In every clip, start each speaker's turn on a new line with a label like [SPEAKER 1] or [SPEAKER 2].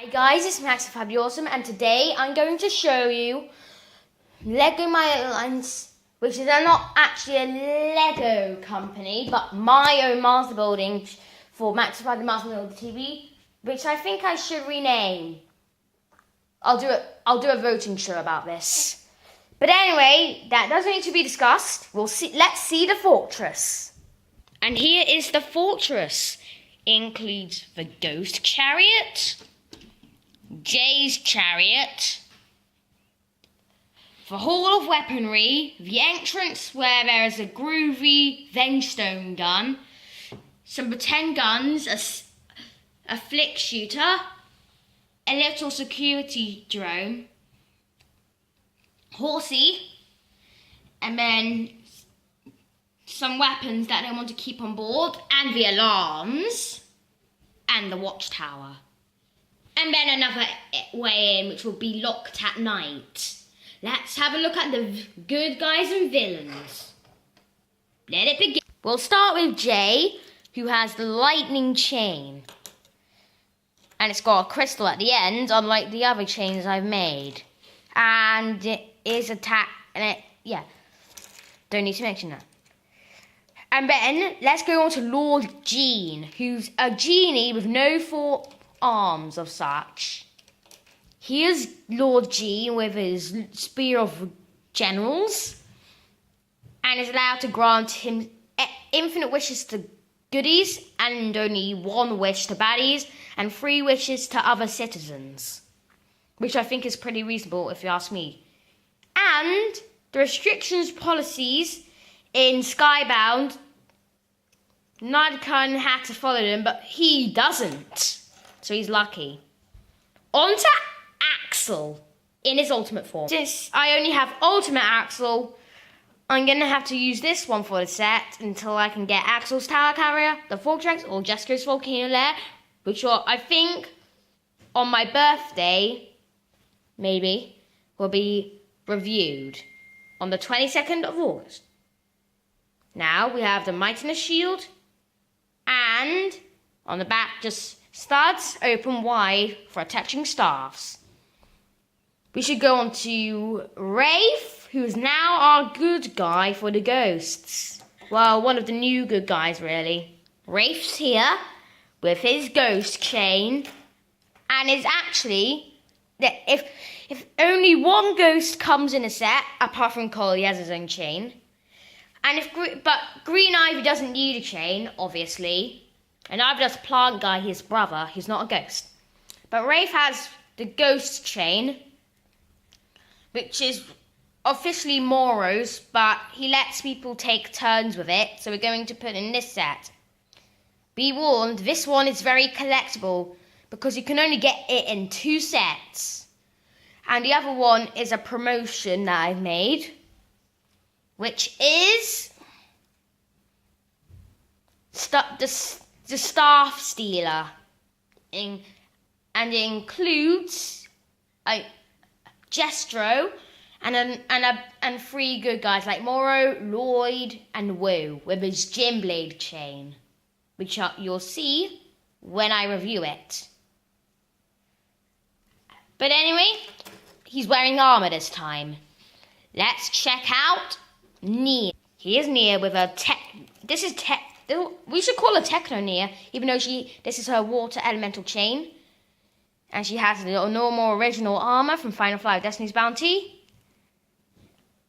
[SPEAKER 1] Hi guys, it's Max of Fabulous Awesome, and today I'm going to show you Lego Myalliance, which is not actually a Lego company, but my own master building for Max of Fabulous Master Builder TV, which I think I should rename. I'll do a voting show about this. But anyway, that doesn't need to be discussed. Let's see the fortress. And here is the fortress. Includes the ghost chariot, Jay's chariot, the hall of weaponry, the entrance where there is a groovy vengestone gun, some pretend guns, a flick shooter, a little security drone, horsey, and then some weapons that they want to keep on board, and the alarms, and the watchtower. And then another way in, which will be locked at night. Let's have a look at the good guys and villains. Let it begin. We'll start with Jay, who has the lightning chain. And it's got a crystal at the end, unlike the other chains I've made. And it is don't need to mention that. And then, let's go on to Lord Jean, who's a genie with no four arms of such. Here's Lord Jean with his spear of generals, and is allowed to grant him infinite wishes to goodies, and only one wish to baddies, and 3 wishes to other citizens, which I think is pretty reasonable if you ask me. And the restrictions policies in Skybound, Nightcon had to follow them, but he doesn't. So he's lucky. On to Axel in his ultimate form. Since I only have ultimate Axel, I'm going to have to use this one for the set until I can get Axel's Tower Carrier, the Fortress, or Jessica's Volcano Lair, which will, I think, on my birthday, maybe, will be reviewed on the 22nd of August. Now we have the Mightiness Shield, and on the back just studs open wide for attaching staffs. We should go on to Rafe, who is now our good guy for the ghosts. Well, one of the new good guys, really. Rafe's here with his ghost chain, and is actually that if only one ghost comes in a set, apart from Cole, he has his own chain. And but Green Ivy doesn't need a chain, obviously. And I've just Plant Guy, his brother, he's not a ghost. But Rafe has the ghost chain, which is officially Moro's, but he lets people take turns with it, so we're going to put in this set. Be warned, this one is very collectible, because you can only get it in 2 sets. And the other one is a promotion that I've made, which is the Staff Stealer, and it includes a Jestro and 3 good guys like Moro, Lloyd, and Wu with his Gym Blade chain, which you'll see when I review it. But anyway, he's wearing armor this time. Let's check out Nia. Here's Nia with a we should call her Techno Nia, even though this is her water elemental chain. And she has the normal original armor from Final Flight of Destiny's Bounty.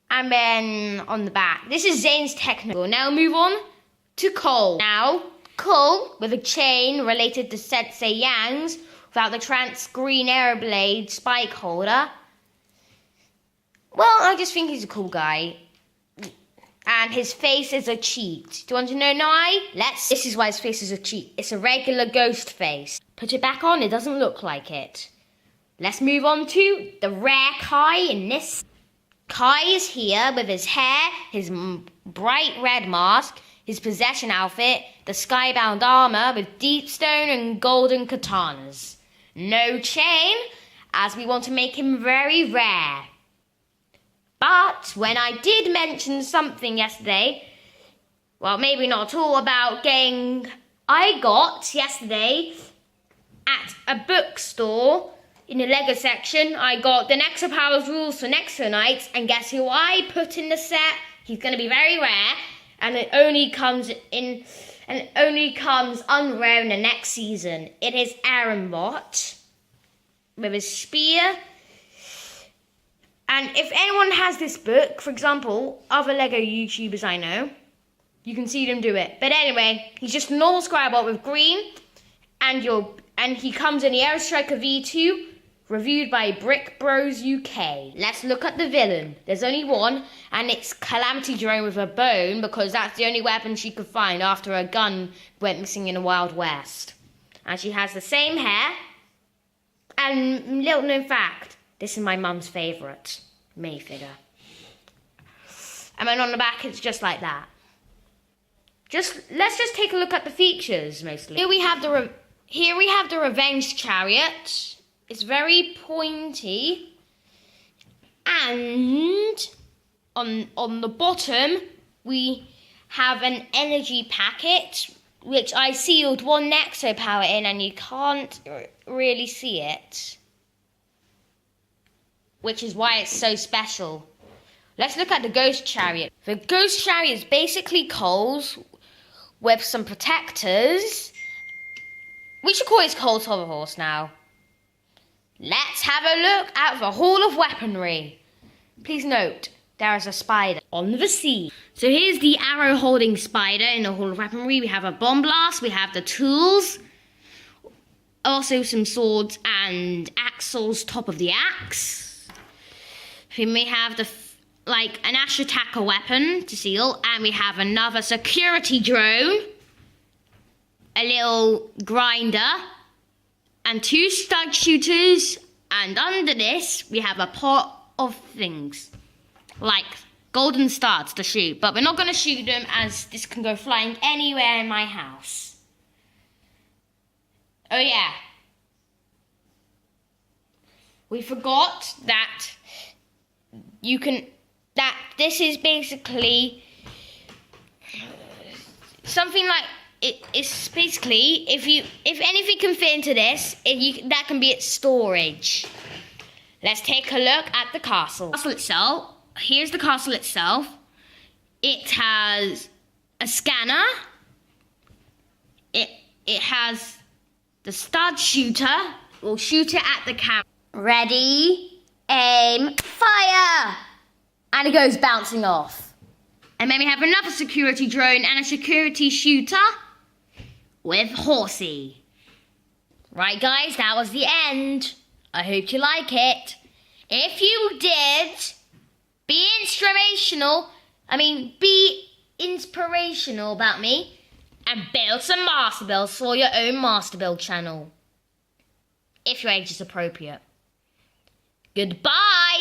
[SPEAKER 1] And then on the back, this is Zane's Techno. Now move on to Cole. Now, Cole with a chain related to Sensei Yang's without the trans green Aeroblade spike holder. Well, I just think he's a cool guy. And his face is a cheat. Do you want to know why? This is why his face is a cheat. It's a regular ghost face. Put it back on, it doesn't look like it. Let's move on to the rare Kai in this. Kai is here with his hair, his bright red mask, his possession outfit, the skybound armor with deep stone and golden katanas. No chain, as we want to make him very rare. But when I did mention something yesterday, well, maybe not at all, about getting, I got yesterday at a bookstore in the Lego section. I got the Nexo Powers Rules for Nexo Knights, and guess who I put in the set? He's going to be very rare, and it only comes unrare in the next season. It is Aaronbot with his spear. And if anyone has this book, for example, other Lego YouTubers I know, you can see them do it. But anyway, he's just a normal square bot with green, and he comes in the Aerostriker V2, reviewed by Brick Bros UK. Let's look at the villain. There's only one, and it's Calamity Drone with a bone, because that's the only weapon she could find after her gun went missing in the Wild West. And she has the same hair. And little known fact, this is my mum's favourite minifigure. And then on the back, it's just like that. Let's just take a look at the features mostly. Here we have the Revenge Chariot. It's very pointy, and on the bottom we have an energy packet, which I sealed one Nexo power in, and you can't really see it, which is why it's so special. Let's look at the Ghost Chariot. The Ghost Chariot is basically coals with some protectors. We should call it Cole's Hover Horse now. Let's have a look at the Hall of Weaponry. Please note, there is a spider on the sea. So here's the arrow-holding spider in the Hall of Weaponry. We have a bomb blast, we have the tools, also some swords and axles top of the axe. Then we have an Ash Attacker weapon to seal, and we have another security drone, a little grinder, and 2 stud shooters, and under this we have a pot of things like golden stars to shoot, but we're not going to shoot them as this can go flying anywhere in my house. Oh yeah, we forgot that this is basically something like it's basically if anything can fit into this, that can be its storage. Let's take a look at the castle. Here's the castle itself. It has a scanner. It has the stud shooter. We'll shoot it at the camera. Ready, aim, fire! And it goes bouncing off. And then we have another security drone and a security shooter with Horsey. Right, guys, that was the end. I hope you like it. If you did, be inspirational about me and build some master builds for your own master build channel. If your age is appropriate. Goodbye.